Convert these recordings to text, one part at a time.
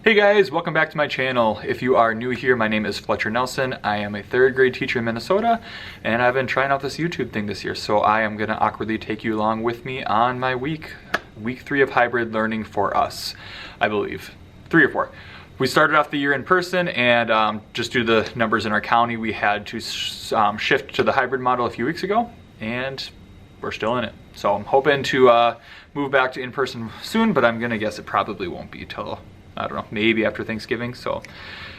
Hey guys, welcome back to my channel. If you are new here, my name is Fletcher Nelson. I am a 3rd grade teacher in Minnesota, and I've been trying out this YouTube thing this year, so I am gonna awkwardly take you along with me on my week 3 of hybrid learning for us, I believe. 3 or 4. We started off the year in person, and just due to the numbers in our county, we had to shift to the hybrid model a few weeks ago, and we're still in it. So I'm hoping to move back to in-person soon, but I'm gonna guess it probably won't be till, I don't know, maybe after Thanksgiving. So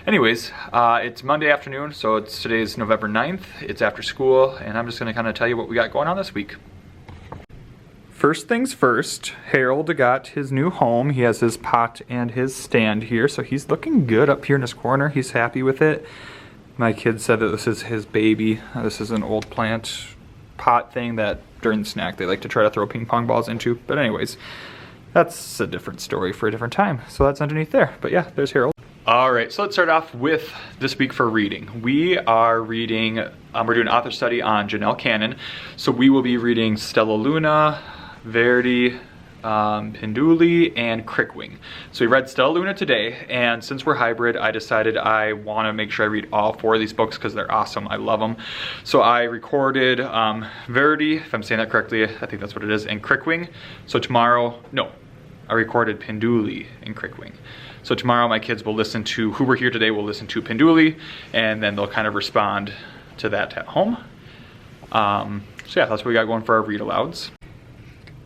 anyways, it's Monday afternoon, so today's November 9th. It's after school, and I'm just gonna kind of tell you what we got going on this week. First things first, Harold got his new home. He has his pot and his stand here, so he's looking good up here in his corner. He's happy with it. My kid said that this is his baby. This is an old plant pot thing that during the snack they like to try to throw ping pong balls into. But anyways, that's a different story for a different time. So that's underneath there. But yeah, there's Harold. All right, so let's start off with this week for reading. We are reading, we're doing an author study on Janelle Cannon. So we will be reading Stella Luna, Verdi, Penduli, and Crickwing. So we read Stella Luna today, and since we're hybrid, I decided I want to make sure I read all 4 of these books because they're awesome. I love them. So I recorded Verdi, if I'm saying that correctly, I think that's what it is, and Crickwing. So tomorrow, no, I recorded Penduli and Crickwing. So tomorrow my kids will listen to, who were here today will listen to Penduli, and then they'll kind of respond to that at home. So yeah, that's what we got going for our read alouds.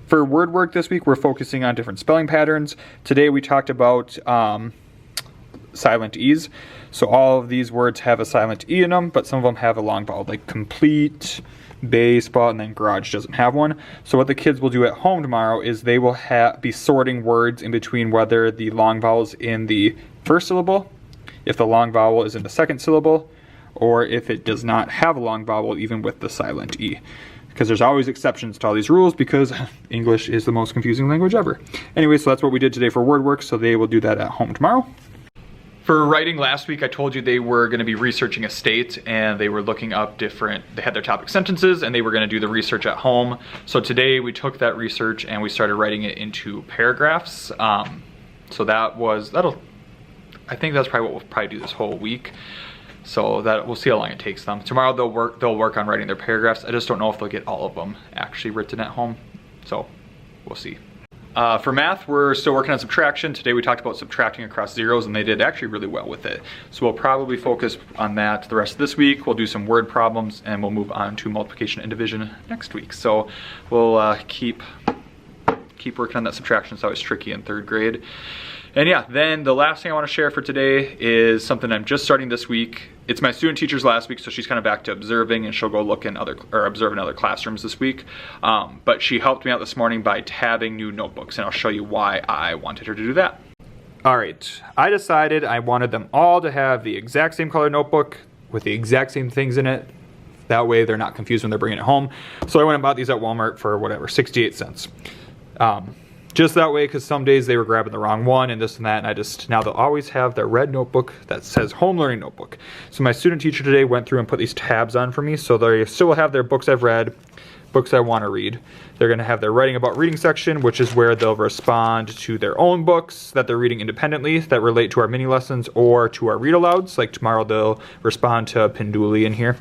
For word work this week, we're focusing on different spelling patterns. Today we talked about silent E's. So all of these words have a silent E in them, but some of them have a long vowel, like complete, baseball, and then garage doesn't have one. So what the kids will do at home tomorrow is they will be sorting words in between whether the long vowel is in the first syllable, if the long vowel is in the second syllable, or if it does not have a long vowel even with the silent E. Because there's always exceptions to all these rules because English is the most confusing language ever. Anyway, so that's what we did today for word work, so they will do that at home tomorrow. For writing last week, I told you they were going to be researching a state, and they were looking up they had their topic sentences, and they were going to do the research at home. So today we took that research and we started writing it into paragraphs. So I think that's probably what we'll probably do this whole week. So that we'll see how long it takes them. Tomorrow they'll work on writing their paragraphs. I just don't know if they'll get all of them actually written at home. So we'll see. For math, we're still working on subtraction. Today we talked about subtracting across zeros, and they did actually really well with it. So we'll probably focus on that the rest of this week. We'll do some word problems, and we'll move on to multiplication and division next week. So we'll keep working on that subtraction. It's always tricky in 3rd grade. And yeah, then the last thing I want to share for today is something I'm just starting this week. It's my student teacher's last week, so she's kind of back to observing, and she'll go look in observe in other classrooms this week. But she helped me out this morning by tabbing new notebooks, and I'll show you why I wanted her to do that. All right, I decided I wanted them all to have the exact same color notebook with the exact same things in it. That way they're not confused when they're bringing it home. So I went and bought these at Walmart for whatever, 68 cents. Just that way, because some days they were grabbing the wrong one and this and that, and now they'll always have their red notebook that says home learning notebook. So my student teacher today went through and put these tabs on for me, so they still will have their books I've read, books I want to read. They're going to have their writing about reading section, which is where they'll respond to their own books that they're reading independently that relate to our mini lessons or to our read alouds. Like tomorrow they'll respond to Penduli in here.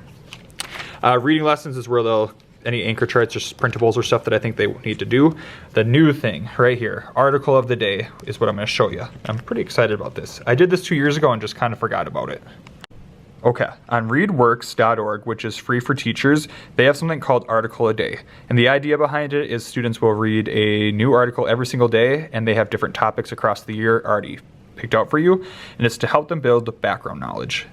Reading lessons is where any anchor charts or printables or stuff that I think they need to do. The new thing right here, article of the day, is what I'm going to show you. I'm pretty excited about this. I did this 2 years ago and just kind of forgot about it. Okay, on readworks.org, which is free for teachers, they have something called article a day. And the idea behind it is students will read a new article every single day, and they have different topics across the year already picked out for you, and it's to help them build background knowledge.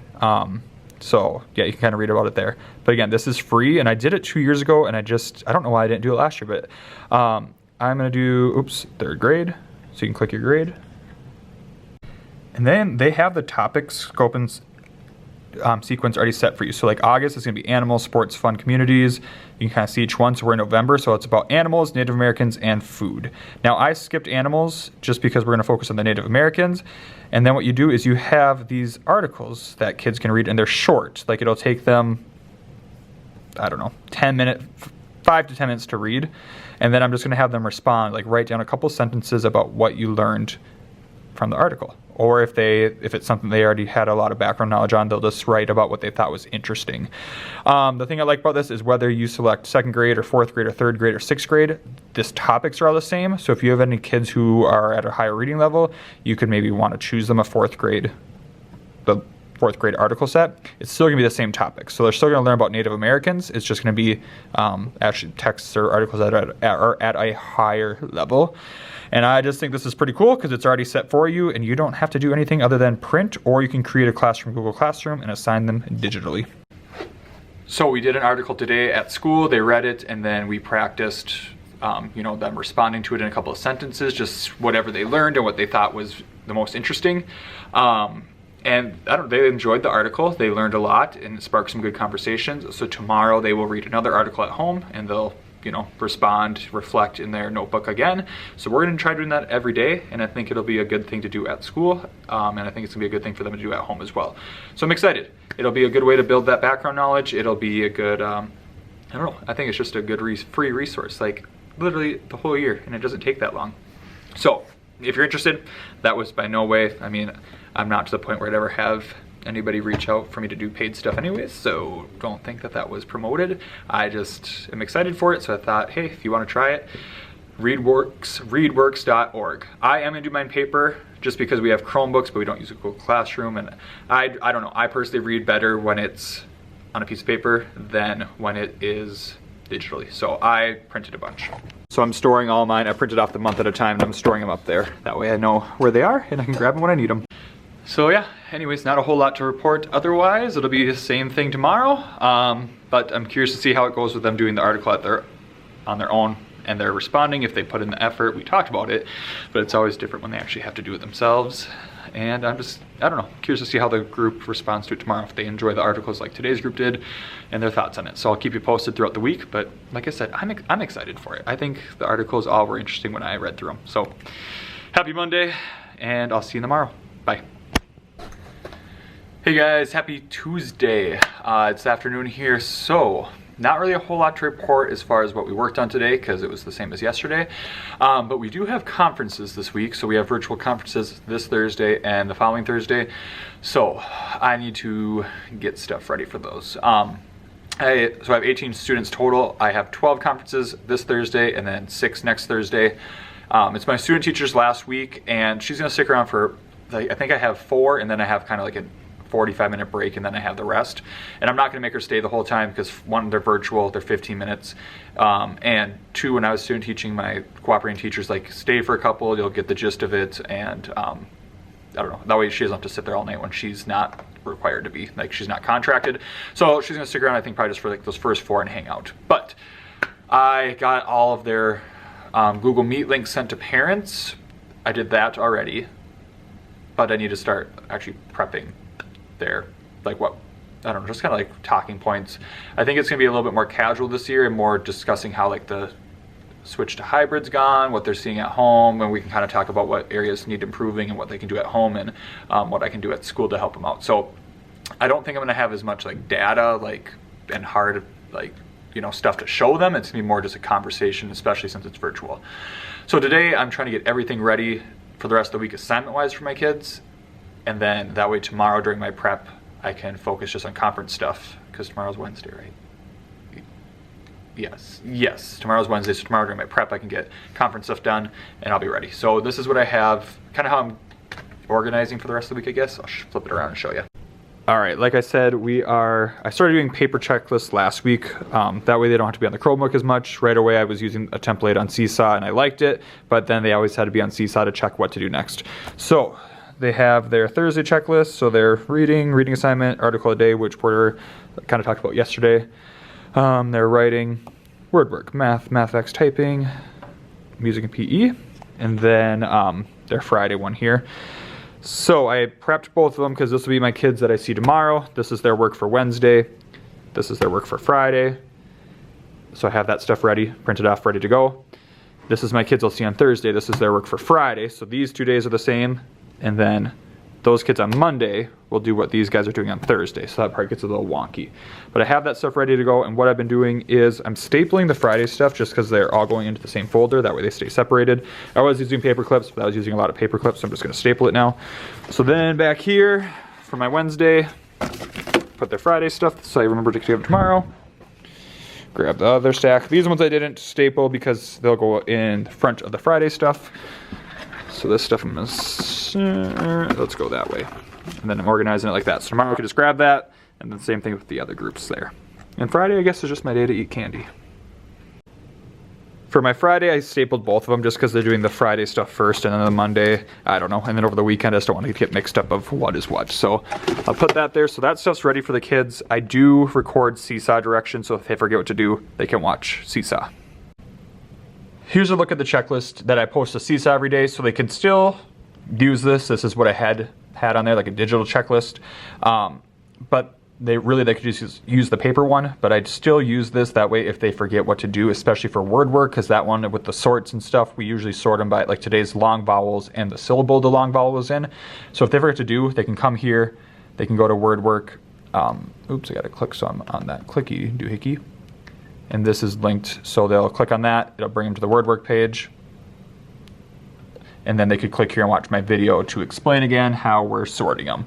So yeah, you can kind of read about it there. But again, this is free, and I did it 2 years ago, and I don't know why I didn't do it last year, but I'm gonna do, 3rd grade. So you can click your grade. And then they have the topic scope and sequence already set for you. So like August is gonna be animals, sports, fun, communities. You can kind of see each one. So we're in November, so it's about animals, Native Americans, and food. Now I skipped animals just because we're gonna focus on the Native Americans. And then what you do is you have these articles that kids can read, and they're short. Like it'll take them, I don't know, 5 to 10 minutes to read. And then I'm just gonna have them respond, like write down a couple sentences about what you learned from the article. or if it's something they already had a lot of background knowledge on, they'll just write about what they thought was interesting. The thing I like about this is whether you select 2nd grade or 4th grade or 3rd grade or 6th grade, these topics are all the same. So if you have any kids who are at a higher reading level, you could maybe want to choose them a 4th grade article set. It's still going to be the same topic. So they're still going to learn about Native Americans. It's just going to be actually texts or articles that are at a higher level. And I just think this is pretty cool because it's already set for you and you don't have to do anything other than print, or you can create a classroom, Google Classroom, and assign them digitally. So we did an article today at school. They read it, and then we practiced them responding to it in a couple of sentences, just whatever they learned and what they thought was the most interesting. And they enjoyed the article. They learned a lot and it sparked some good conversations. So tomorrow they will read another article at home and they'll, respond, reflect in their notebook again. So we're going to try doing that every day, and I think it'll be a good thing to do at school, and I think it's going to be a good thing for them to do at home as well. So I'm excited. It'll be a good way to build that background knowledge. It'll be a good, I think it's just a good free resource, like literally the whole year, and it doesn't take that long. So if you're interested, that was by no way, I'm not to the point where I'd ever have anybody reach out for me to do paid stuff anyways, so don't think that was promoted. I just am excited for it, so I thought, hey, if you want to try it, readworks.org. I am going to do mine paper just because we have Chromebooks, but we don't use a Google Classroom, and I don't know, I personally read better when it's on a piece of paper than when it is digitally, so I printed a bunch. So I'm storing all mine. I printed off the month at a time, and I'm storing them up there. That way I know where they are, and I can grab them when I need them. So yeah, anyways, not a whole lot to report otherwise. It'll be the same thing tomorrow, but I'm curious to see how it goes with them doing the article on their own, and they're responding if they put in the effort. We talked about it, but it's always different when they actually have to do it themselves. And I don't know, curious to see how the group responds to it tomorrow, if they enjoy the articles like today's group did, and their thoughts on it. So I'll keep you posted throughout the week, but like I said, I'm excited for it. I think the articles all were interesting when I read through them. So happy Monday, and I'll see you tomorrow. Bye. Hey guys, happy Tuesday. It's afternoon here, so not really a whole lot to report as far as what we worked on today because it was the same as yesterday. But we do have conferences this week, so we have virtual conferences this Thursday and the following Thursday. So I need to get stuff ready for those. I have 18 students total. I have 12 conferences this Thursday and then 6 next Thursday. It's my student teacher's last week, and she's gonna stick around for, I think I have 4, and then I have kind of like a 45-minute break, and then I have the rest. And I'm not gonna make her stay the whole time because 1, they're virtual, they're 15 minutes. And 2, when I was student teaching, my cooperating teachers like, stay for a couple, you'll get the gist of it, and I don't know, that way she doesn't have to sit there all night when she's not required to be, like she's not contracted. So she's gonna stick around, I think probably just for like those first 4 and hang out. But I got all of their Google Meet links sent to parents. I did that already, but I need to start actually prepping their, like what, I don't know, just kind of like talking points. I think it's gonna be a little bit more casual this year and more discussing how like the switch to hybrid's gone, what they're seeing at home, and we can kind of talk about what areas need improving and what they can do at home, and what I can do at school to help them out. So I don't think I'm gonna have as much like data and hard stuff to show them. It's gonna be more just a conversation, especially since it's virtual. So today I'm trying to get everything ready for the rest of the week assignment wise for my kids. And then that way tomorrow during my prep, I can focus just on conference stuff, because tomorrow's Wednesday, right? Yes, tomorrow's Wednesday, so tomorrow during my prep I can get conference stuff done and I'll be ready. So this is what I have, kind of how I'm organizing for the rest of the week, I guess. I'll flip it around and show you. All right, like I said, I started doing paper checklists last week. That way they don't have to be on the Chromebook as much. Right away I was using a template on Seesaw and I liked it, but then they always had to be on Seesaw to check what to do next. So they have their Thursday checklist, so their reading assignment, article a day, which Porter kind of talked about yesterday. Their writing, word work, math X typing, music and PE, and then their Friday one here. So I prepped both of them because this will be my kids that I see tomorrow. This is their work for Wednesday. This is their work for Friday. So I have that stuff ready, printed off, ready to go. This is my kids I'll see on Thursday. This is their work for Friday. So these 2 days are the same. And then those kids on Monday will do what these guys are doing on Thursday, so that part gets a little wonky. But I have that stuff ready to go, and what I've been doing is I'm stapling the Friday stuff just because they're all going into the same folder, that way they stay separated. I was using paper clips, but I was using a lot of paper clips, so I'm just gonna staple it now. So then back here, for my Wednesday, put their Friday stuff, so I remember to give them tomorrow. Grab the other stack. These ones I didn't staple because they'll go in the front of the Friday stuff. So this stuff I'm gonna, let's go that way. And then I'm organizing it like that. So tomorrow I can just grab that, and then same thing with the other groups there. And Friday, I guess, is just my day to eat candy. For my Friday, I stapled both of them just because they're doing the Friday stuff first, and then the Monday, I don't know. And then over the weekend, I just don't want to get mixed up of what is what. So I'll put that there. So that stuff's ready for the kids. I do record Seesaw directions, so if they forget what to do, they can watch Seesaw. Here's a look at the checklist that I post to Seesaw every day, so they can still use this. This is what I had on there, like a digital checklist. But they could just use the paper one, but I'd still use this. That way if they forget what to do, especially for word work, because that one with the sorts and stuff, we usually sort them by like today's long vowels and the syllable the long vowel was in. So if they forget to do, they can come here, they can go to word work. Oops, I gotta click some on that clicky doohickey. And this is linked, so they'll click on that, it'll bring them to the word work page. And then they could click here and watch my video to explain again how we're sorting them.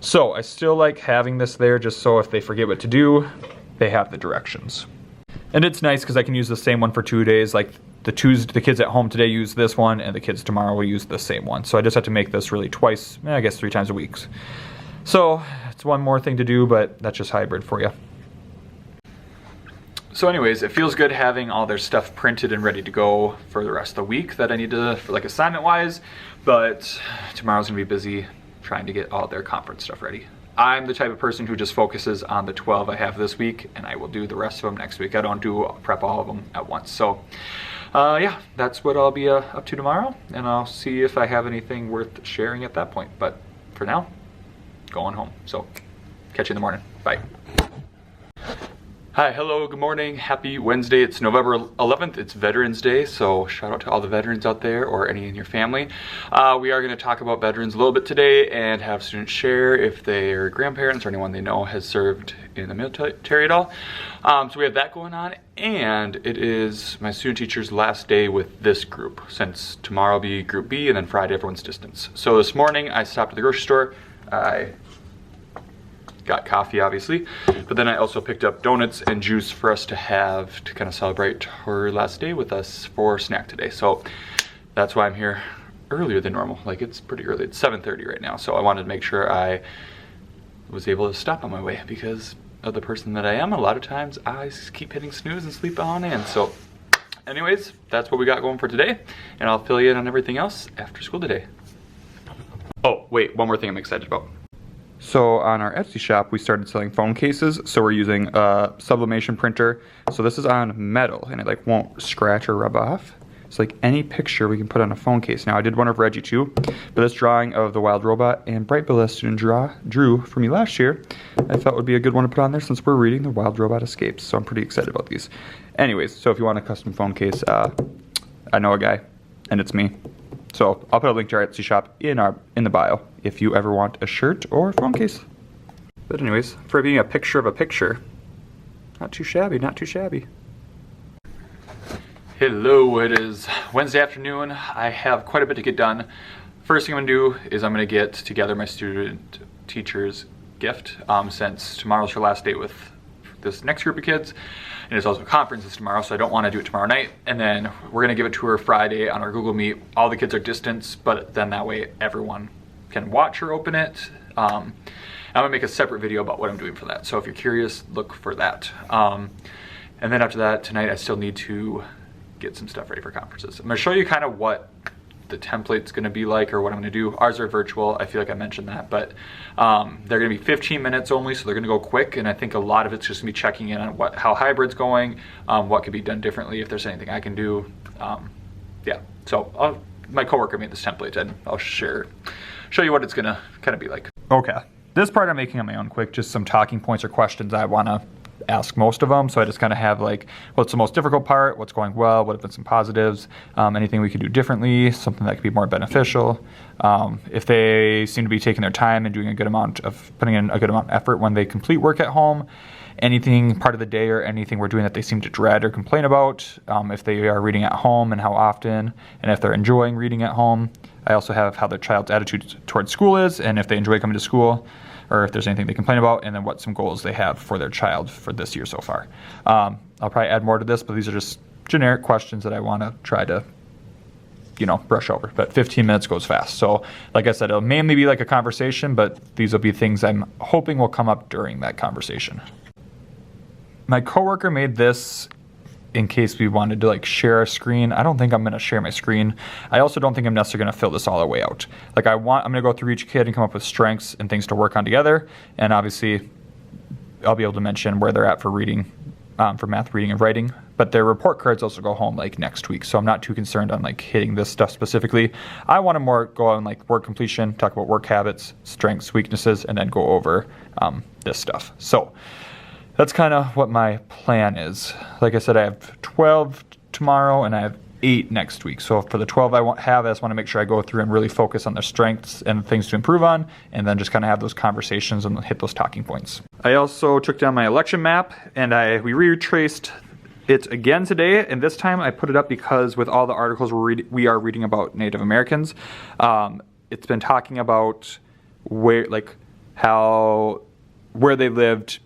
So I still like having this there just so if they forget what to do, they have the directions. And it's nice because I can use the same one for 2 days. Like the kids at home today use this one, and the kids tomorrow will use the same one. So I just have to make this really twice, I guess 3 times a week. So it's one more thing to do, but that's just hybrid for you. So anyways, it feels good having all their stuff printed and ready to go for the rest of the week that I need to, for like assignment wise, but tomorrow's gonna be busy trying to get all their conference stuff ready. I'm the type of person who just focuses on the 12 I have this week, and I will do the rest of them next week. I don't prep all of them at once. So yeah, that's what I'll be up to tomorrow, and I'll see if I have anything worth sharing at that point. But for now, going home. So catch you in the morning. Bye. Hi, hello, good morning, happy Wednesday. It's November 11th, it's Veterans Day, so shout out to all the veterans out there or any in your family. We are going to talk about veterans a little bit today and have students share if their grandparents or anyone they know has served in the military at all. So we have that going on, and it is my student teacher's last day with this group, since tomorrow will be Group B and then Friday everyone's distance. So this morning I stopped at the grocery store. I got coffee, obviously, but then I also picked up donuts and juice for us to have to kind of celebrate her last day with us for snack today. So that's why I'm here earlier than normal. Like, it's pretty early. It's 7:30 right now, so I wanted to make sure I was able to stop on my way because of the person that I am. A lot of times I keep hitting snooze and sleep on in. So anyways, that's what we got going for today, and I'll fill you in on everything else after school today. Oh, wait, one more thing I'm excited about. So on our Etsy shop, we started selling phone cases. So we're using a sublimation printer. So this is on metal, and it like won't scratch or rub off. It's like any picture we can put on a phone case. Now I did one of Reggie too, but this drawing of the wild robot and Bright Bill student drew for me last year, I thought would be a good one to put on there since we're reading The Wild Robot Escapes. So I'm pretty excited about these. Anyways, so if you want a custom phone case, I know a guy, and it's me. So I'll put a link to our Etsy shop in the bio if you ever want a shirt or a phone case. But anyways, for being a picture of a picture, not too shabby, not too shabby. Hello, it is Wednesday afternoon. I have quite a bit to get done. First thing I'm gonna do is I'm gonna get together my student teacher's gift, since tomorrow's her last day with this next group of kids, and it's also conferences tomorrow, so I don't want to do it tomorrow night. And then we're gonna give it to her Friday on our Google Meet. All the kids are distanced, but then that way everyone can watch her open it. I'm gonna make a separate video about what I'm doing for that, so if you're curious, look for that. And then after that, tonight I still need to get some stuff ready for conferences. I'm gonna show you kind of what the template's gonna be like, or what I'm gonna do. Ours are virtual, I feel like I mentioned that, but they're gonna be 15 minutes only, so they're gonna go quick, and I think a lot of it's just gonna be checking in on how hybrid's going, what could be done differently, if there's anything I can do. Yeah, so my coworker made this template, and I'll show you what it's gonna kind of be like. Okay, this part I'm making on my own quick, just some talking points or questions I wanna ask most of them. So I just kind of have like, what's the most difficult part, what's going well, what have been some positives, anything we could do differently, something that could be more beneficial. If they seem to be taking their time and doing a good amount of, putting in a good amount of effort when they complete work at home, anything part of the day or anything we're doing that they seem to dread or complain about, if they are reading at home and how often, and if they're enjoying reading at home. I also have how their child's attitude towards school is, and if they enjoy coming to school, or if there's anything they complain about, and then what some goals they have for their child for this year so far. I'll probably add more to this, but these are just generic questions that I want to try to, brush over. But 15 minutes goes fast. So like I said, it'll mainly be like a conversation, but these will be things I'm hoping will come up during that conversation. My coworker made this in case we wanted to like share a screen. I don't think I'm going to share my screen. I also don't think I'm necessarily going to fill this all the way out. Like I'm going to go through each kid and come up with strengths and things to work on together. And obviously I'll be able to mention where they're at for reading, for math, reading, and writing. But their report cards also go home like next week. So I'm not too concerned on like hitting this stuff specifically. I want to more go on like word completion, talk about work habits, strengths, weaknesses, and then go over this stuff. So that's kind of what my plan is. Like I said, I have 12 tomorrow and I have 8 next week. So for the 12 I just want to make sure I go through and really focus on their strengths and things to improve on, and then just kind of have those conversations and hit those talking points. I also took down my election map and we retraced it again today, and this time I put it up because with all the articles we are reading about Native Americans, it's been talking about where they lived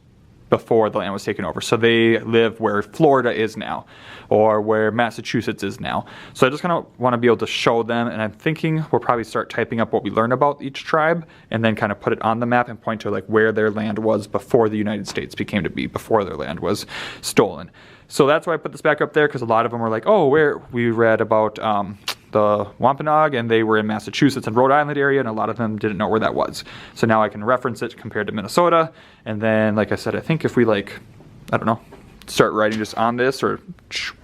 before the land was taken over. So they live where Florida is now, or where Massachusetts is now. So I just kind of want to be able to show them, and I'm thinking we'll probably start typing up what we learn about each tribe, and then kind of put it on the map and point to like where their land was before the United States became to be, before their land was stolen. So that's why I put this back up there, because a lot of them were like, oh, where we read about the Wampanoag, and they were in Massachusetts and Rhode Island area, and a lot of them didn't know where that was. So now I can reference it compared to Minnesota. And then, like I said, I think if we start writing just on this or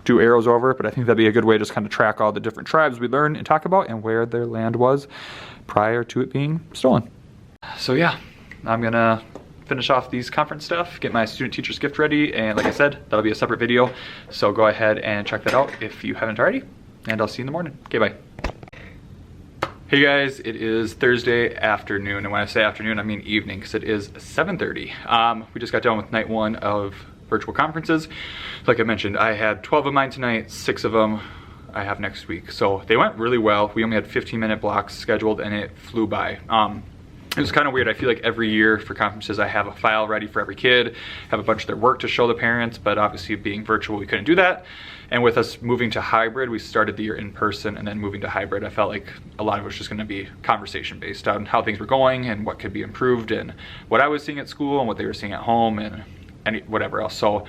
do arrows over it, but I think that'd be a good way to just kind of track all the different tribes we learn and talk about and where their land was prior to it being stolen. So yeah, I'm gonna finish off these conference stuff, get my student teachers gift ready, and like I said, that'll be a separate video. So go ahead and check that out if you haven't already. And I'll see you in the morning. Okay, bye. Hey guys, it is Thursday afternoon, and when I say afternoon, I mean evening, because it is 7:30. We just got done with night 1 of virtual conferences. Like I mentioned, I had 12 of mine tonight, 6 of them I have next week. So they went really well. We only had 15-minute blocks scheduled, and it flew by. It was kind of weird. I feel like every year for conferences, I have a file ready for every kid, have a bunch of their work to show the parents, but obviously being virtual, we couldn't do that. And with us moving to hybrid, we started the year in person and then moving to hybrid, I felt like a lot of it was just gonna be conversation based on how things were going and what could be improved and what I was seeing at school and what they were seeing at home and whatever else. So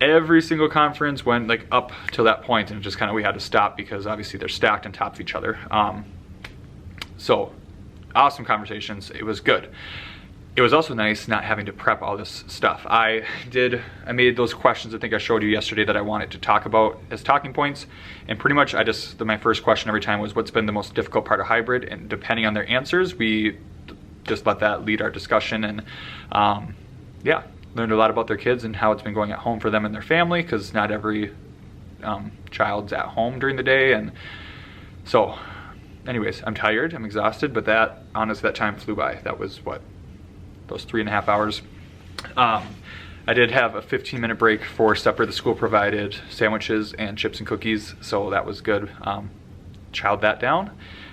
every single conference went like up to that point, and just kind of we had to stop because obviously they're stacked on top of each other. So awesome conversations, it was good. It was also nice not having to prep all this stuff. I made those questions I think I showed you yesterday that I wanted to talk about as talking points, and pretty much my first question every time was what's been the most difficult part of hybrid, and depending on their answers, we just let that lead our discussion, and yeah, learned a lot about their kids and how it's been going at home for them and their family, because not every child's at home during the day. And so anyways, I'm tired, I'm exhausted, but honestly that time flew by. That was what, those 3.5 hours. I did have a 15-minute break for supper. The school provided sandwiches and chips and cookies, so that was good. Chowed that down.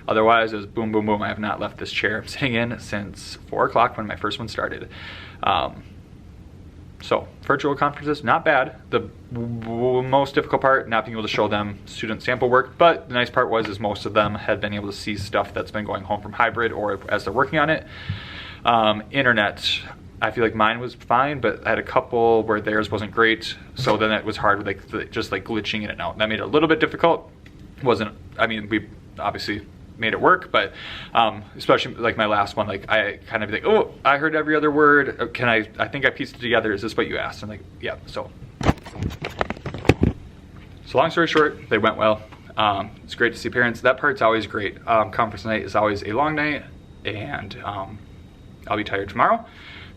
Otherwise, it was boom, boom, boom. I have not left this chair I'm sitting in since 4 o'clock when my first one started. So virtual conferences, not bad. The most difficult part, not being able to show them student sample work, but the nice part is most of them had been able to see stuff that's been going home from hybrid or as they're working on it. Internet, I feel like mine was fine, but I had a couple where theirs wasn't great, so then it was hard with just glitching in and out. That made it a little bit difficult. We obviously made it work, but especially like my last one, I kind of oh, I heard every other word. I think I pieced it together. Is this what you asked? I'm yeah. So long story short, they went well. It's great to see parents. That part's always great. Conference night is always a long night, and I'll be tired tomorrow,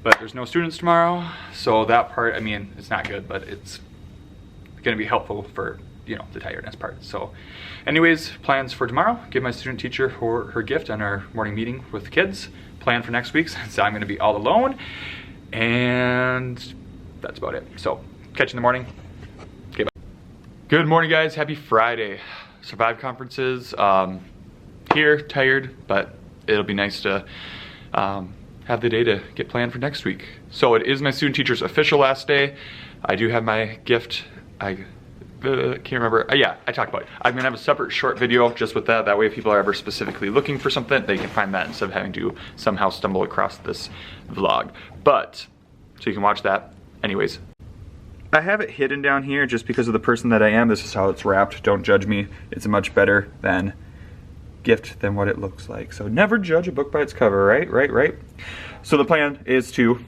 but there's no students tomorrow. So that part, I mean, it's not good, but it's gonna be helpful for, you know, the tiredness part. So anyways, plans for tomorrow, give my student teacher her gift on our morning meeting with the kids. Plan for next week, since I'm gonna be all alone. And that's about it. So catch you in the morning. Okay, bye. Good morning, guys. Happy Friday. Survive conferences. Here, tired, but it'll be nice to have the day to get planned for next week. So it is my student teacher's official last day. I do have my gift. I can't remember. Yeah, I talked about it. I'm gonna have a separate short video just with that. That way if people are ever specifically looking for something, they can find that instead of having to somehow stumble across this vlog. But, so you can watch that. Anyways, I have it hidden down here just because of the person that I am. This is how it's wrapped. Don't judge me. It's a much better gift than what it looks like. So never judge a book by its cover, right? Right. So the plan is to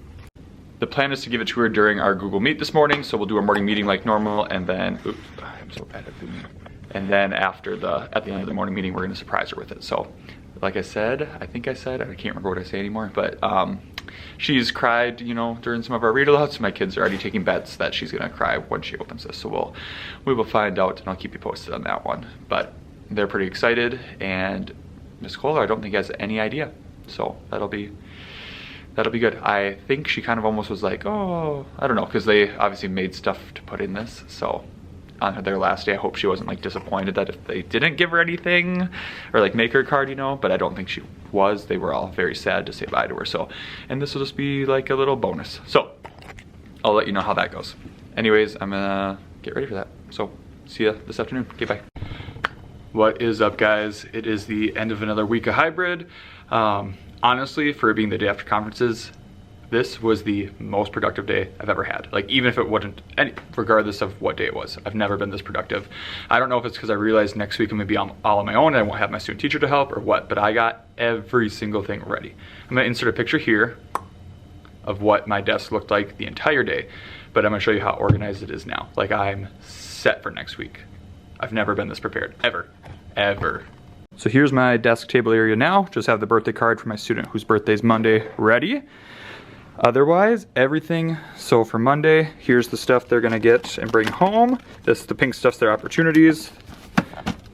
give it to her during our Google Meet this morning. So we'll do a morning meeting like normal, and then, oops, I'm so bad at doing it. And then at the end of the morning meeting, we're gonna surprise her with it. So like I said, I can't remember what I say anymore, but she's cried, you know, during some of our read alouds. My kids are already taking bets that she's gonna cry when she opens this. So we will find out, and I'll keep you posted on that one. But they're pretty excited, and Miss Kohler, I don't think has any idea. So that'll be good. I think she kind of almost was like, oh, I don't know, because they obviously made stuff to put in this. So on their last day, I hope she wasn't like disappointed that if they didn't give her anything or like make her a card, you know, but I don't think she was. They were all very sad to say bye to her. So, and this will just be like a little bonus. So I'll let you know how that goes. Anyways, I'm gonna get ready for that. So see ya this afternoon. Okay, bye. What is up, guys? It is the end of another week of hybrid. Honestly, for being the day after conferences, this was the most productive day I've ever had. Like, even if it wasn't, regardless of what day it was, I've never been this productive. I don't know if it's because I realized next week I'm gonna be all on my own and I won't have my student teacher to help or what, but I got every single thing ready. I'm gonna insert a picture here of what my desk looked like the entire day, but I'm gonna show you how organized it is now. Like, I'm set for next week. I've never been this prepared, ever. So here's my desk table area now. Just have the birthday card for my student whose birthday's Monday ready. Otherwise, everything. So for Monday, here's the stuff they're gonna get and bring home. The pink stuff's their opportunities.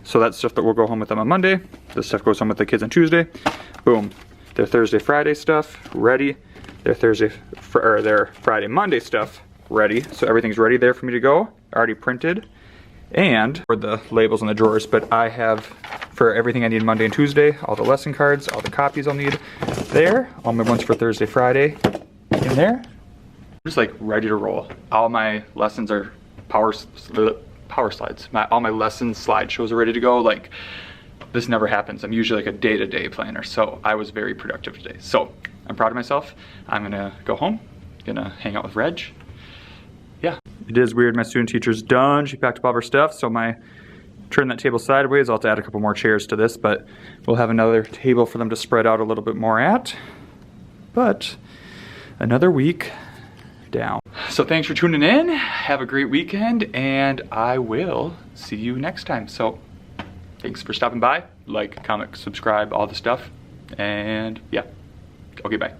So that's stuff that will go home with them on Monday. This stuff goes home with the kids on Tuesday. Boom. Their Thursday, Friday stuff ready. Their Friday, Monday stuff ready. So everything's ready there for me to go. Already printed. And for the labels in the drawers, but I have for everything I need Monday and Tuesday, all the lesson cards, all the copies I'll need there, all my ones for Thursday, Friday in there. I'm just like ready to roll. All my lessons are power slides. All my lesson slideshows are ready to go. Like, this never happens. I'm usually like a day-to-day planner, so I was very productive today. So I'm proud of myself. I'm gonna go home, gonna hang out with Reg. Yeah. It is weird, my student teacher's done. She packed up all of her stuff, so turn that table sideways. I'll have to add a couple more chairs to this, but we'll have another table for them to spread out a little bit more at. But another week down. So thanks for tuning in. Have a great weekend, and I will see you next time. So thanks for stopping by. Like, comment, subscribe, all the stuff. And yeah, okay, bye.